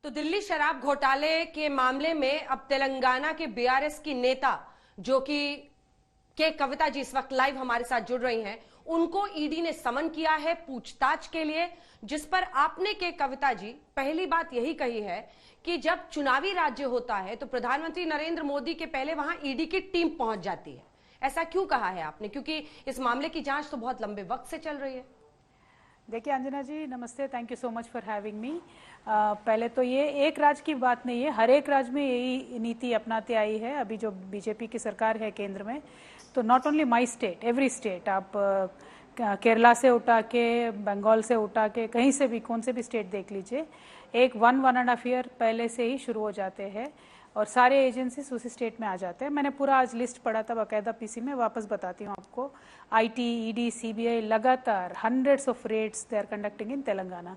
तो दिल्ली शराब घोटाले के मामले में अब तेलंगाना के बीआरएस की नेता जो कि के कविता जी इस वक्त लाइव हमारे साथ जुड़ रही हैं, उनको ईडी ने समन किया है पूछताछ के लिए, जिस पर आपने के कविता जी पहली बात यही कही है कि जब चुनावी राज्य होता है तो प्रधानमंत्री नरेंद्र मोदी के पहले वहां ईडी की टीम पहुंच जाती है। ऐसा क्यों कहा है आपने? क्योंकि इस मामले की जांच तो बहुत लंबे वक्त से चल रही है। देखिए अंजना जी, नमस्ते, thank you so much for having me. पहले तो ये एक राज्य की बात नहीं है, हर एक राज्य में यही नीति अपनाते आई है। अभी जो बीजेपी की सरकार है केंद्र में, तो not only my state, every state, आप केरला से उठा के, बंगाल से उठा के, कहीं से भी, कौन से भी स्टेट देख लीजिए, एक 1.5 ईयर पहले से ही शुरू हो जाते हैं और सारे एजेंसीज उसी स्टेट में आ जाते हैं। मैंने पूरा आज लिस्ट पढ़ा था बाकायदा पीसी में, वापस बताती हूँ आपको। आईटी, ईडी, सीबीआई लगातार hundreds of raids they are conducting in Telangana,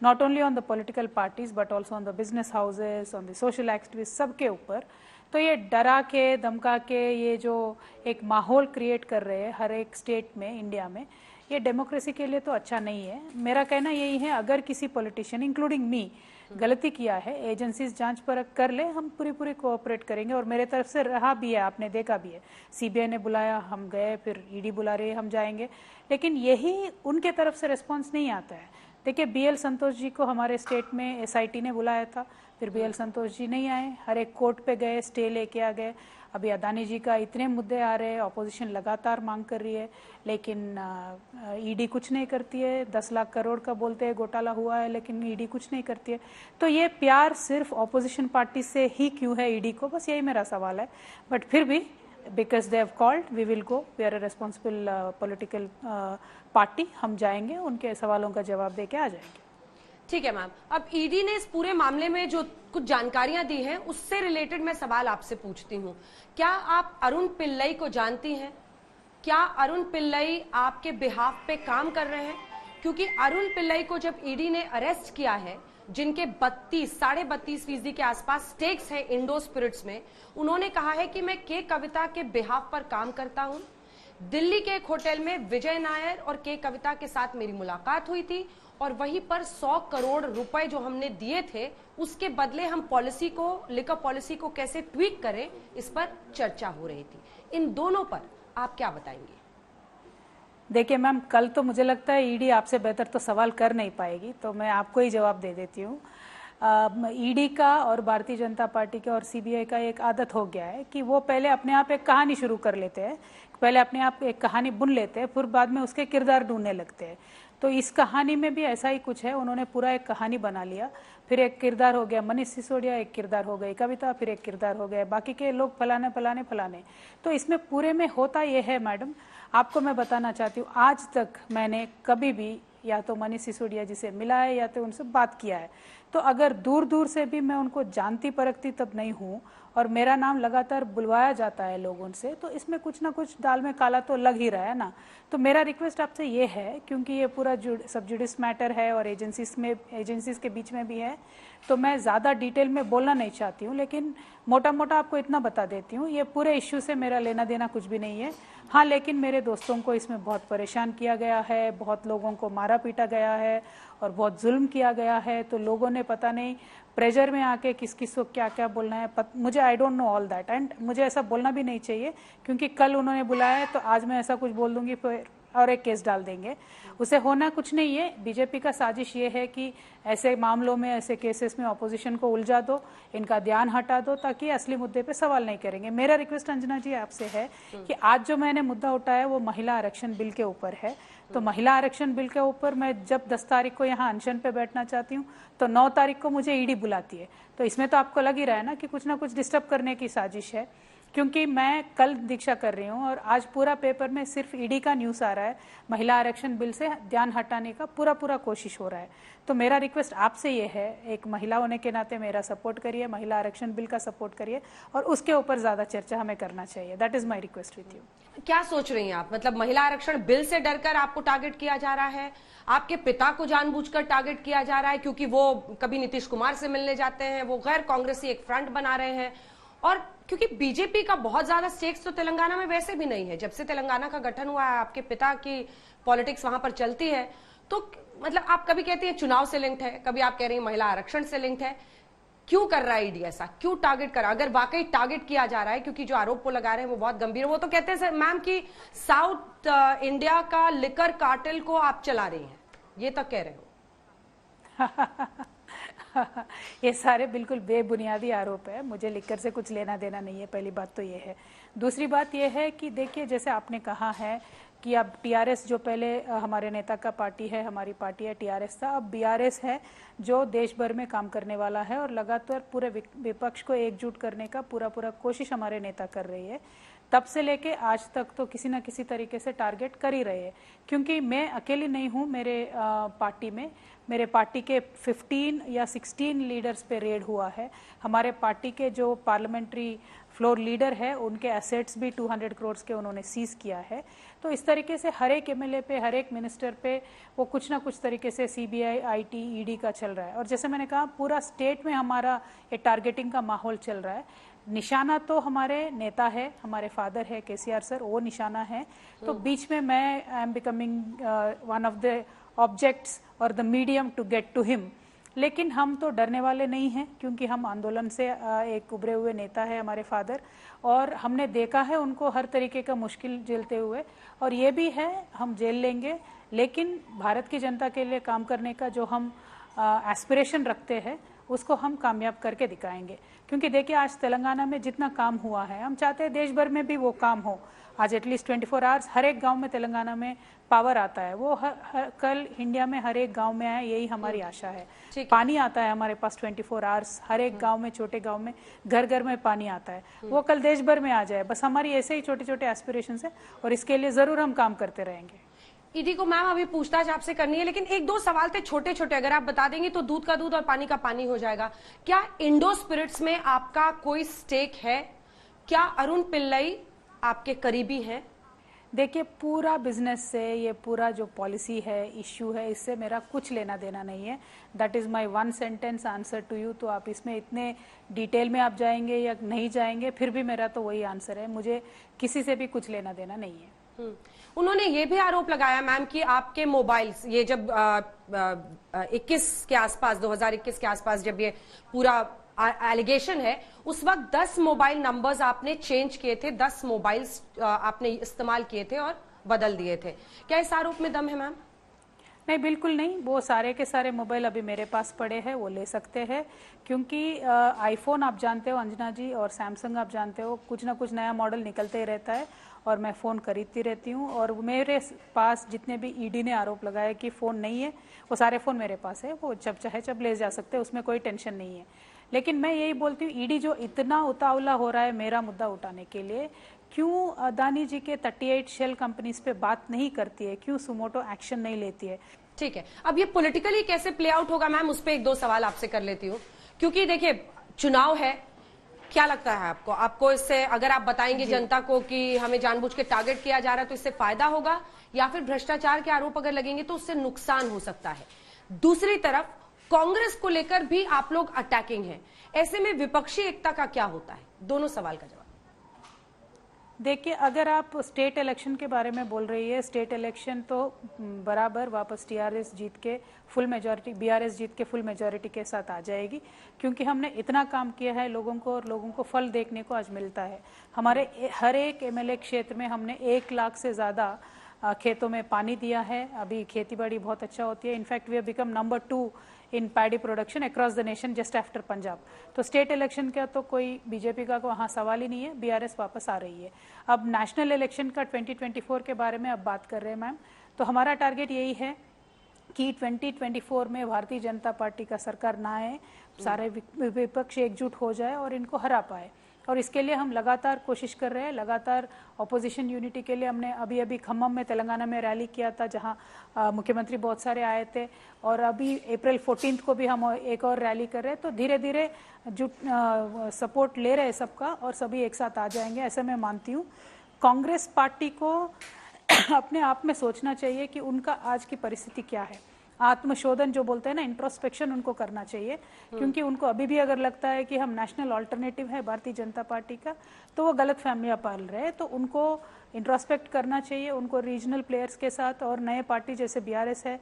not only on the political parties but also on the business houses, on the social activists, सबके ऊपर। तो ये डरा के धमका के ये जो एक माहौल क्रिएट कर रहे हैं हर एक स्टेट में इंडिया में, ये डेमोक्रेसी के लिए तो अच्छा नहीं है। मेरा कहना यही है, अगर किसी पॉलिटिशियन इंक्लूडिंग मी गलती किया है, एजेंसीज जांच परख कर ले, हम पूरी कोऑपरेट करेंगे। और मेरे तरफ से रहा भी है, आपने देखा भी है, सीबीआई ने बुलाया, हम गए, फिर ईडी बुला रही है, हम जाएंगे। लेकिन यही उनके तरफ से रिस्पॉन्स नहीं आता है। देखिए, बीएल संतोष जी को हमारे स्टेट में एसआईटी ने बुलाया था, फिर बीएल संतोष जी नहीं आए, हर एक कोर्ट पे गए, स्टे लेके आ गए। अभी अदानी जी का इतने मुद्दे आ रहे हैं, ऑपोजिशन लगातार मांग कर रही है, लेकिन ईडी कुछ नहीं करती है। 10 लाख करोड़ का बोलते हैं घोटाला हुआ है, लेकिन ईडी कुछ नहीं करती है। तो ये प्यार सिर्फ ऑपोजिशन पार्टी से ही क्यों है ईडी को, बस यही मेरा सवाल है। बट फिर भी, because they have called, we will go, we are a responsible political party, हम जाएंगे, उनके सवालों का जवाब दे के आ जाएंगे। ठीक है मैम, अब ईडी ने इस पूरे मामले में जो कुछ जानकारियां दी हैं, उससे रिलेटेड मैं सवाल आपसे पूछती हूं। क्या आप अरुण पिल्लई को जानती हैं? क्या अरुण पिल्लई आपके बिहाफ पे काम कर रहे हैं? क्योंकि अरुण पिल्लई को जब ईडी ने अरेस्ट किया है, जिनके 32.5% के आसपास स्टेक्स है इंडो स्पिरिट्स में, उन्होंने कहा है कि मैं के कविता के बिहाफ पर काम करता हूं। दिल्ली के एक होटल में विजय नायर और के कविता के साथ मेरी मुलाकात हुई थी और वहीं पर 100 करोड़ रुपए जो हमने दिए थे, उसके बदले हम पॉलिसी को, लिकर पॉलिसी को कैसे ट्वीक करें, इस पर चर्चा हो रही थी। इन दोनों पर आप क्या बताएंगे? देखिए मैम, कल तो मुझे लगता है ईडी आपसे बेहतर तो सवाल कर नहीं पाएगी, तो मैं आपको ही जवाब दे देती हूँ। ईडी का और भारतीय जनता पार्टी का और सीबीआई का एक आदत हो गया है कि वो पहले अपने आप एक कहानी शुरू कर लेते हैं, पहले अपने आप एक कहानी बुन लेते हैं, फिर बाद में उसके किरदार ढूंढने लगते हैं। तो इस कहानी में भी ऐसा ही कुछ है, उन्होंने पूरा एक कहानी बना लिया, फिर एक किरदार हो गया मनीष सिसोदिया, एक किरदार हो गई कविता, फिर एक किरदार हो गया बाकी के लोग, फलाने। तो इसमें पूरे में होता यह है मैडम, आपको मैं बताना चाहती हूँ, आज तक मैंने कभी भी या तो मनीष सिसोदिया जी से मिला है या तो उनसे बात किया है। तो अगर दूर से भी मैं उनको जानती परखती तब नहीं हूँ और मेरा नाम लगातार बुलवाया जाता है लोगों से, तो इसमें कुछ ना कुछ दाल में काला तो लग ही रहा है ना। तो मेरा रिक्वेस्ट आपसे ये है, क्योंकि ये पूरा सब जुडिस मैटर है और एजेंसीज के बीच में भी है, तो मैं ज़्यादा डिटेल में बोलना नहीं चाहती हूँ, लेकिन मोटा आपको इतना बता देती हूँ, ये पूरे इश्यू से मेरा लेना देना कुछ भी नहीं है। हाँ, लेकिन मेरे दोस्तों को इसमें बहुत परेशान किया गया है, बहुत लोगों को मारा पीटा गया है और बहुत जुल्म किया गया है। तो लोगों ने पता नहीं प्रेशर में आके किस को क्या बोलना है, मुझे I don't know all that, and मुझे ऐसा बोलना भी नहीं चाहिए, क्योंकि कल उन्होंने बुलाया है तो आज मैं ऐसा कुछ बोल दूंगी फिर और एक केस डाल देंगे। उसे होना कुछ नहीं है। बीजेपी का साजिश ये है कि ऐसे मामलों में, ऐसे केसेस में ऑपोजिशन को उलझा दो, इनका ध्यान हटा दो, ताकि असली मुद्दे पे सवाल नहीं करेंगे। मेरा रिक्वेस्ट अंजना जी आपसे है कि आज जो मैंने मुद्दा उठाया वो महिला आरक्षण बिल के ऊपर है। तो महिला आरक्षण बिल के ऊपर मैं जब 10 तारीख को यहाँ अनशन पे बैठना चाहती हूँ, तो 9 तारीख को मुझे ईडी बुलाती है। तो इसमें तो आपको लग ही रहा है ना कि कुछ ना कुछ डिस्टर्ब करने की साजिश है, क्योंकि मैं कल दीक्षा कर रही हूँ और आज पूरा पेपर में सिर्फ ईडी का न्यूज़ आ रहा है, महिला आरक्षण बिल से ध्यान हटाने का पूरा कोशिश हो रहा है। तो मेरा रिक्वेस्ट आपसे ये है, एक महिला होने के नाते मेरा सपोर्ट करिए, महिला आरक्षण बिल का सपोर्ट करिए और उसके ऊपर ज़्यादा चर्चा हमें करना चाहिए। That is my request with you. क्या सोच रही हैं आप? मतलब महिला आरक्षण बिल से डरकर आपको टारगेट किया जा रहा है, आपके पिता को जानबूझकर टारगेट किया जा रहा है क्योंकि वो कभी नीतीश कुमार से मिलने जाते हैं, वो गैर कांग्रेसी एक फ्रंट बना रहे हैं, और क्योंकि बीजेपी का बहुत ज्यादा स्टेक्स तो तेलंगाना में वैसे भी नहीं है, जब से तेलंगाना का गठन हुआ है आपके पिता की पॉलिटिक्स वहां पर चलती है, तो मतलब आप कभी कहती हैं चुनाव से लिंक्ड है, कभी आप कह रही हैं महिला आरक्षण से लिंक्ड है। क्यों कर रहा है ईडी ऐसा, क्यों टारगेट कर रहा है? अगर वाकई टारगेट किया जा रहा है, क्योंकि जो आरोप वो लगा रहे हैं वो बहुत गंभीर है। वो तो कहते हैं मैम कि साउथ इंडिया का लिकर कार्टेल को आप चला रही हैं, ये तक कह रहे हो। ये सारे बिल्कुल बेबुनियादी आरोप है, मुझे लिकर से कुछ लेना देना नहीं है, पहली बात तो ये है। दूसरी बात ये है कि देखिए, जैसे आपने कहा है कि अब टीआरएस जो पहले हमारे नेता का पार्टी है, हमारी पार्टी है टीआरएस था, अब बीआरएस है जो देश भर में काम करने वाला है और लगातार पूरे विपक्ष को एकजुट करने का पूरा कोशिश हमारे नेता कर रही है। तब से लेके आज तक तो किसी ना किसी तरीके से टारगेट कर ही रहे हैं, क्योंकि मैं अकेली नहीं हूँ। मेरे पार्टी के 15 या 16 लीडर्स पे रेड हुआ है। हमारे पार्टी के जो पार्लियामेंट्री फ्लोर लीडर है उनके एसेट्स भी 200 करोड़ के उन्होंने सीज किया है। तो इस तरीके से हर एक एमएलए पे, हर एक मिनिस्टर पे वो कुछ ना कुछ तरीके से सीबीआई, आईटी, ईडी का चल रहा है। और जैसे मैंने कहा, पूरा स्टेट में हमारा ये टारगेटिंग का माहौल चल रहा है। निशाना तो हमारे नेता है, हमारे फादर है केसीआर सर, वो निशाना है। तो बीच में मैं I am becoming one of the objects और the medium to get to him. लेकिन हम तो डरने वाले नहीं हैं, क्योंकि हम आंदोलन से एक उभरे हुए नेता है हमारे फादर, और हमने देखा है उनको हर तरीके का मुश्किल झेलते हुए, और ये भी है हम झेल लेंगे। लेकिन भारत की जनता के लिए काम करने का जो हम एस्पिरेशन रखते हैं उसको हम कामयाब करके दिखाएंगे। क्योंकि देखिए, आज तेलंगाना में जितना काम हुआ है, हम चाहते हैं देश भर में भी वो काम हो। आज एटलीस्ट 24 आवर्स हर एक गांव में तेलंगाना में पावर आता है, वो कल इंडिया में हर एक गांव में आए, यही हमारी आशा है। पानी आता है हमारे पास 24 आवर्स हर एक गांव में, छोटे गांव में घर घर में पानी आता है, वो कल देश भर में आ जाए। बस हमारी ऐसे ही छोटे छोटे एस्पिरेशंस है और इसके लिए जरूर हम काम करते रहेंगे। ईडी को मैम अभी पूछताछ आपसे करनी है, लेकिन एक दो सवाल थे छोटे छोटे, अगर आप बता देंगे तो दूध का दूध और पानी का पानी हो जाएगा। क्या इंडो स्पिरिट्स में आपका कोई स्टेक है? क्या अरुण पिल्लई आपके करीबी हैं? देखिए, पूरा बिजनेस से, ये पूरा जो पॉलिसी है, इश्यू है, इससे मेरा कुछ लेना देना नहीं है। That is my one sentence answer to you. तो आप इसमें इतने डिटेल में आप जाएंगे या नहीं जाएंगे, फिर भी मेरा तो वही आंसर है, मुझे किसी से भी कुछ लेना देना नहीं है। उन्होंने ये भी आरोप लगाया मैम कि आपके मोबाइल्स, ये जब 21 के आसपास, 2021 के आसपास जब ये पूरा एलिगेशन है, उस वक्त 10 मोबाइल नंबर्स आपने चेंज किए थे, 10 मोबाइल्स आपने इस्तेमाल किए थे और बदल दिए थे। क्या इस आरोप में दम है मैम? नहीं, बिल्कुल नहीं। वो सारे के सारे मोबाइल अभी मेरे पास पड़े हैं, वो ले सकते हैं। क्योंकि आईफोन आप जानते हो अंजना जी, और सैमसंग आप जानते हो, कुछ ना कुछ नया मॉडल निकलते ही रहता है और मैं फ़ोन खरीदती रहती हूँ। और मेरे पास जितने भी ईडी ने आरोप लगाया कि फ़ोन नहीं है, वो सारे फ़ोन मेरे पास है, वो जब चाहे जब ले जा सकते हैं, उसमें कोई टेंशन नहीं है। लेकिन मैं यही बोलती हूँ, ईडी जो इतना उतावला हो रहा है मेरा मुद्दा उठाने के लिए, क्यों अदानी जी के 38 शेल कंपनीज पे बात नहीं करती है, क्यों सुमोटो एक्शन नहीं लेती है? ठीक है, अब ये पॉलिटिकली कैसे प्ले आउट होगा मैम, उस पर एक दो सवाल आपसे कर लेती हूँ। क्योंकि देखिए, चुनाव है, क्या लगता है आपको इससे, अगर आप बताएंगे जनता को कि हमें जानबूझ के टारगेट किया जा रहा है, तो इससे फायदा होगा, या फिर भ्रष्टाचार के आरोप अगर लगेंगे तो उससे नुकसान हो सकता है? दूसरी तरफ कांग्रेस को लेकर भी आप लोग अटैकिंग हैं, ऐसे में विपक्षी एकता का क्या होता है? दोनों सवाल का जवाब। देखिए, अगर आप स्टेट इलेक्शन के बारे में बोल रही है, स्टेट इलेक्शन तो बराबर वापस टीआरएस जीत के फुल मेजॉरिटी, बीआरएस जीत के फुल मेजॉरिटी के साथ आ जाएगी। क्योंकि हमने इतना काम किया है लोगों को, और लोगों को फल देखने को आज मिलता है। हमारे हर एक एमएलए क्षेत्र में हमने 1 लाख से ज़्यादा खेतों में पानी दिया है। अभी खेती बाड़ी बहुत अच्छा होती है। In fact we have become number 2 in paddy production across the nation, just after Punjab. तो स्टेट इलेक्शन का तो कोई बीजेपी का वहाँ सवाल ही नहीं है, बीआरएस वापस आ रही है। अब नेशनल इलेक्शन का 2024 के बारे में अब बात कर रहे हैं मैम, तो हमारा टारगेट यही है कि 2024 में भारतीय जनता पार्टी का सरकार ना आए, सारे विपक्ष एकजुट हो जाए और इनको हरा पाए। और इसके लिए हम लगातार कोशिश कर रहे हैं, लगातार ऑपोजिशन यूनिटी के लिए। हमने अभी खम्मम में, तेलंगाना में रैली किया था, जहां मुख्यमंत्री बहुत सारे आए थे, और अभी अप्रैल 14 को भी हम एक और रैली कर रहे हैं। तो धीरे धीरे सपोर्ट ले रहे हैं सबका, और सभी एक साथ आ जाएंगे, ऐसे मैं मानती हूँ। कांग्रेस पार्टी को अपने आप में सोचना चाहिए कि उनका आज की परिस्थिति क्या है। आत्मशोधन जो बोलते हैं ना, इंट्रोस्पेक्शन उनको करना चाहिए। क्योंकि उनको अभी भी अगर लगता है कि हम नेशनल ऑल्टरनेटिव है भारतीय जनता पार्टी का, तो वो गलत फहमियां पाल रहे हैं। तो उनको इंट्रोस्पेक्ट करना चाहिए, उनको रीजनल प्लेयर्स के साथ और नए पार्टी जैसे बीआरएस है,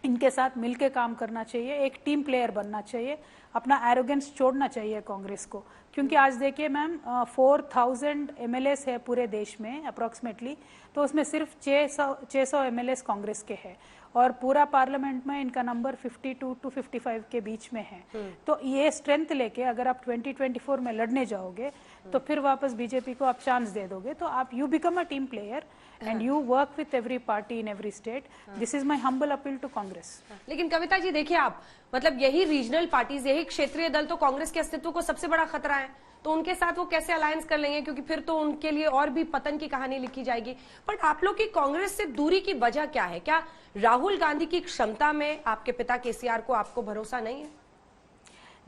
इनके साथ मिलके काम करना चाहिए, एक टीम प्लेयर बनना चाहिए, अपना एरोगेंस छोड़ना चाहिए कांग्रेस को। क्योंकि आज देखिए मैम 4000 एमएलएस है पूरे देश में अप्रोक्सीमेटली, तो उसमें सिर्फ 600 एमएलएस कांग्रेस के हैं और पूरा पार्लियामेंट में इनका नंबर 52 to 55 के बीच में है। तो ये स्ट्रेंथ लेके अगर आप 2024 में लड़ने जाओगे तो फिर वापस बीजेपी को आप चांस दे दोगे, तो आप you become a team player and you work with every party in every state. This is my humble appeal to Congress. लेकिन कविता जी देखिए, आप मतलब यही रीजनल पार्टीज, यही क्षेत्रीय दल तो कांग्रेस के अस्तित्व को सबसे बड़ा खतरा है, तो उनके साथ वो कैसे अलायंस कर लेंगे, क्योंकि फिर तो उनके लिए और भी पतन की कहानी लिखी जाएगी। बट आप लोग की कांग्रेस से दूरी की वजह क्या है? क्या राहुल गांधी की क्षमता में आपके पिता केसीआर को आपको भरोसा नहीं है?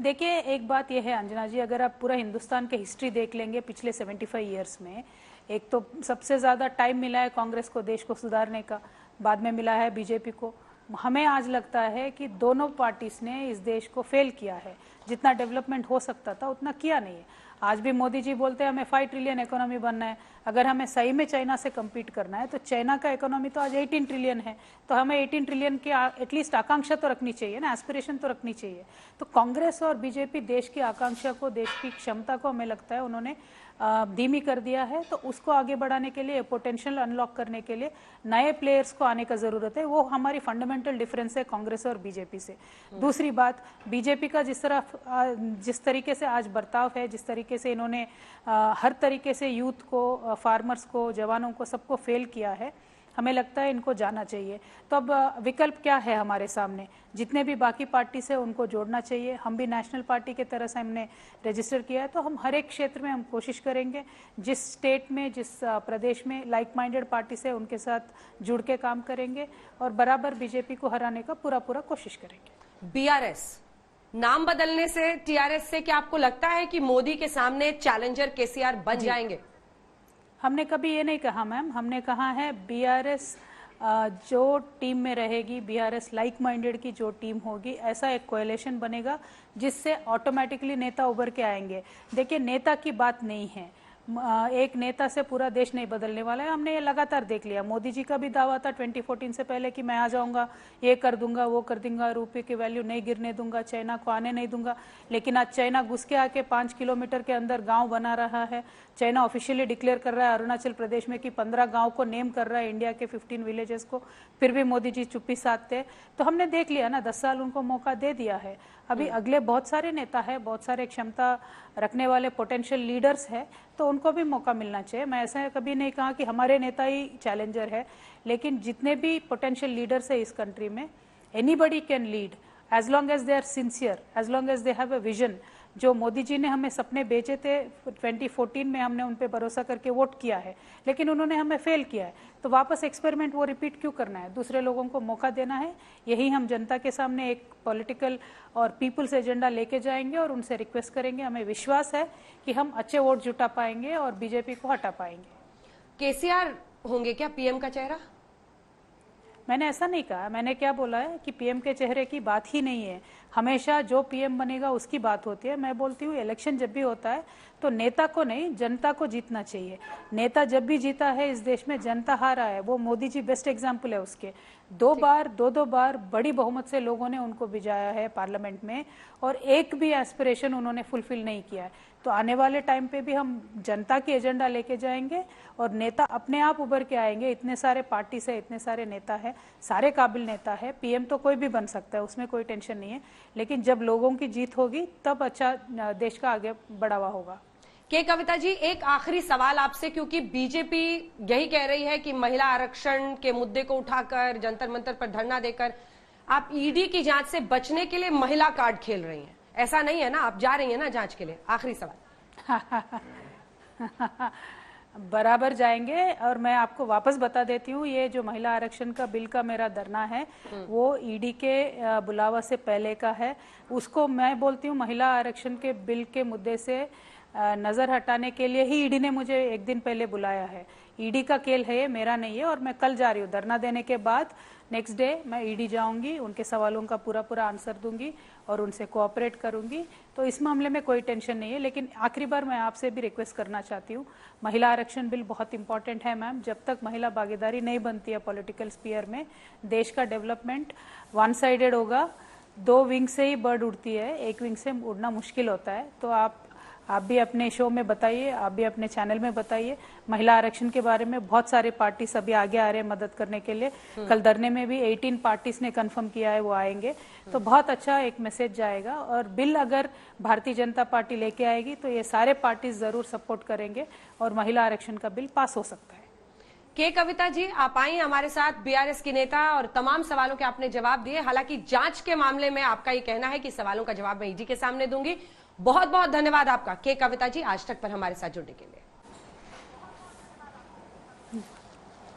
देखिए एक बात यह है अंजना जी, अगर आप पूरा हिंदुस्तान के हिस्ट्री देख लेंगे पिछले 75 ईयर्स में, एक तो सबसे ज्यादा टाइम मिला है कांग्रेस को देश को सुधारने का, बाद में मिला है बीजेपी को। हमें आज लगता है कि दोनों पार्टीज ने इस देश को फेल किया है, जितना डेवलपमेंट हो सकता था उतना किया नहीं है। आज भी मोदी जी बोलते हैं हमें 5 ट्रिलियन इकोनॉमी बनना है, अगर हमें सही में चाइना से कम्पीट करना है तो चाइना का इकोनॉमी तो आज 18 ट्रिलियन है, तो हमें 18 ट्रिलियन की एटलीस्ट आकांक्षा तो रखनी चाहिए ना, एस्पिरेशन तो रखनी चाहिए। तो कांग्रेस और बीजेपी देश की आकांक्षा को, देश की क्षमता को हमें लगता है उन्होंने धीमी कर दिया है। तो उसको आगे बढ़ाने के लिए, पोटेंशियल अनलॉक करने के लिए नए प्लेयर्स को आने का जरूरत है। वो हमारी फंडामेंटल डिफरेंस है कांग्रेस और बीजेपी से। दूसरी बात, बीजेपी का जिस तरीके से आज बर्ताव है, जिस तरीके से इन्होंने हर तरीके से यूथ को, फार्मर्स को, जवानों को, सबको फेल किया है, हमें लगता है इनको जाना चाहिए। तो अब विकल्प क्या है हमारे सामने? जितने भी बाकी पार्टी से उनको जोड़ना चाहिए। हम भी नेशनल पार्टी के तरह से हमने रजिस्टर किया है, तो हम हर एक क्षेत्र में हम कोशिश करेंगे, जिस स्टेट में, जिस प्रदेश में लाइक माइंडेड पार्टी से उनके साथ जुड़ के काम करेंगे और बराबर बीजेपी को हराने का पूरा कोशिश करेंगे। बीआरएस नाम बदलने से, टीआरएस से, क्या आपको लगता है कि मोदी के सामने चैलेंजर केसीआर बन जाएंगे? हमने कभी ये नहीं कहा मैम, हमने कहा है बीआरएस जो टीम में रहेगी, बीआरएस लाइक माइंडेड की जो टीम होगी, ऐसा एक कोएलिशन बनेगा जिससे ऑटोमेटिकली नेता उभर के आएंगे। देखिए नेता की बात नहीं है, एक नेता से पूरा देश नहीं बदलने वाला है। हमने ये लगातार देख लिया। मोदी जी का भी दावा था 2014 से पहले कि मैं आ जाऊंगा, ये कर दूंगा, वो कर दूंगा, रुपये की वैल्यू नहीं गिरने दूंगा, चाइना को आने नहीं दूंगा। लेकिन आज चाइना घुस के आके 5 किलोमीटर के अंदर गांव बना रहा है। चाइना ऑफिशियली डिक्लेयर कर रहा है अरुणाचल प्रदेश में कि 15 गांव को नेम कर रहा है इंडिया के 15 विलेजेस को, फिर भी मोदी जी चुप्पी साधते। तो हमने देख लिया ना, 10 साल उनको मौका दे दिया है। अभी अगले बहुत सारे नेता है, बहुत सारे क्षमता रखने वाले पोटेंशियल लीडर्स है, तो उनको भी मौका मिलना चाहिए। मैं ऐसा कभी नहीं कहा कि हमारे नेता ही चैलेंजर है, लेकिन जितने भी पोटेंशियल लीडर्स है इस कंट्री में, anybody can lead as long as they are sincere, as long as they have a vision. जो मोदी जी ने हमें सपने बेचे थे 2014 में, हमने उन पे भरोसा करके वोट किया है, लेकिन उन्होंने हमें फेल किया है। तो वापस एक्सपेरिमेंट वो रिपीट क्यों करना है? दूसरे लोगों को मौका देना है। यही हम जनता के सामने एक पॉलिटिकल और पीपुल्स एजेंडा लेके जाएंगे और उनसे रिक्वेस्ट करेंगे। हमें विश्वास है कि हम अच्छे वोट जुटा पाएंगे और बीजेपी को हटा पाएंगे। केसीआर होंगे क्या पीएम का चेहरा? मैंने ऐसा नहीं कहा। मैंने क्या बोला है कि पीएम के चेहरे की बात ही नहीं है। हमेशा जो पीएम बनेगा उसकी बात होती है। मैं बोलती हूँ इलेक्शन जब भी होता है तो नेता को नहीं, जनता को जीतना चाहिए। नेता जब भी जीता है इस देश में, जनता हारा है। वो मोदी जी बेस्ट एग्जाम्पल है उसके। दो बार बड़ी बहुमत से लोगों ने उनको भिजाया है पार्लियामेंट में और एक भी एस्पिरेशन उन्होंने फुलफिल नहीं किया है। तो आने वाले टाइम पे भी हम जनता की एजेंडा लेके जाएंगे और नेता अपने आप उभर के आएंगे। इतने सारे पार्टी से, इतने सारे नेता है, सारे काबिल नेता है। पीएम तो कोई भी बन सकता है, उसमें कोई टेंशन नहीं है, लेकिन जब लोगों की जीत होगी तब अच्छा देश का आगे बढ़ावा होगा। के कविता जी, एक आखिरी सवाल आपसे, क्योंकि बीजेपी यही कह रही है कि महिला आरक्षण के मुद्दे को उठाकर, जंतर मंतर पर धरना देकर आप ईडी की जांच से बचने के लिए महिला कार्ड खेल रही हैं। ऐसा नहीं है ना? आप जा रही हैं ना जांच के लिए? आखिरी सवाल। बराबर जाएंगे। और मैं आपको वापस बता देती हूँ, ये जो महिला आरक्षण का बिल का मेरा धरना है वो ईडी के बुलावा से पहले का है। उसको मैं बोलती हूँ महिला आरक्षण के बिल के मुद्दे से नजर हटाने के लिए ही ईडी ने मुझे एक दिन पहले बुलाया है। ईडी का खेल है ये, मेरा नहीं है। और मैं कल जा रही हूँ धरना देने के बाद, नेक्स्ट डे मैं ईडी जाऊंगी, उनके सवालों का पूरा आंसर दूंगी और उनसे कोऑपरेट करूंगी। तो इस मामले में कोई टेंशन नहीं है। लेकिन आखिरी बार मैं आपसे भी रिक्वेस्ट करना चाहती हूँ, महिला आरक्षण बिल बहुत इंपॉर्टेंट है मैम। जब तक महिला भागीदारी नहीं बनती है पॉलिटिकल स्पीयर में, देश का डेवलपमेंट वन साइडेड होगा। 2 विंग से ही बर्ड उड़ती है, एक विंग से उड़ना मुश्किल होता है। तो आप भी अपने शो में बताइए, आप भी अपने चैनल में बताइए महिला आरक्षण के बारे में। बहुत सारे पार्टी सभी आगे आ रहे हैं मदद करने के लिए। कल धरने में भी 18 पार्टीज ने कंफर्म किया है वो आएंगे। तो बहुत अच्छा एक मैसेज जाएगा। और बिल अगर भारतीय जनता पार्टी लेके आएगी तो ये सारे पार्टीज जरूर सपोर्ट करेंगे और महिला आरक्षण का बिल पास हो सकता है। के कविता जी, आप आई हमारे साथ, बीआरएस की नेता, और तमाम सवालों के आपने जवाब दिए। हालांकि जांच के मामले में आपका ये कहना है कि सवालों का जवाब मैं ईडी के सामने दूंगी। बहुत बहुत धन्यवाद आपका के कविता जी, आज तक पर हमारे साथ जुड़ने के लिए।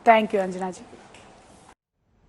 Thank you Anjana ji.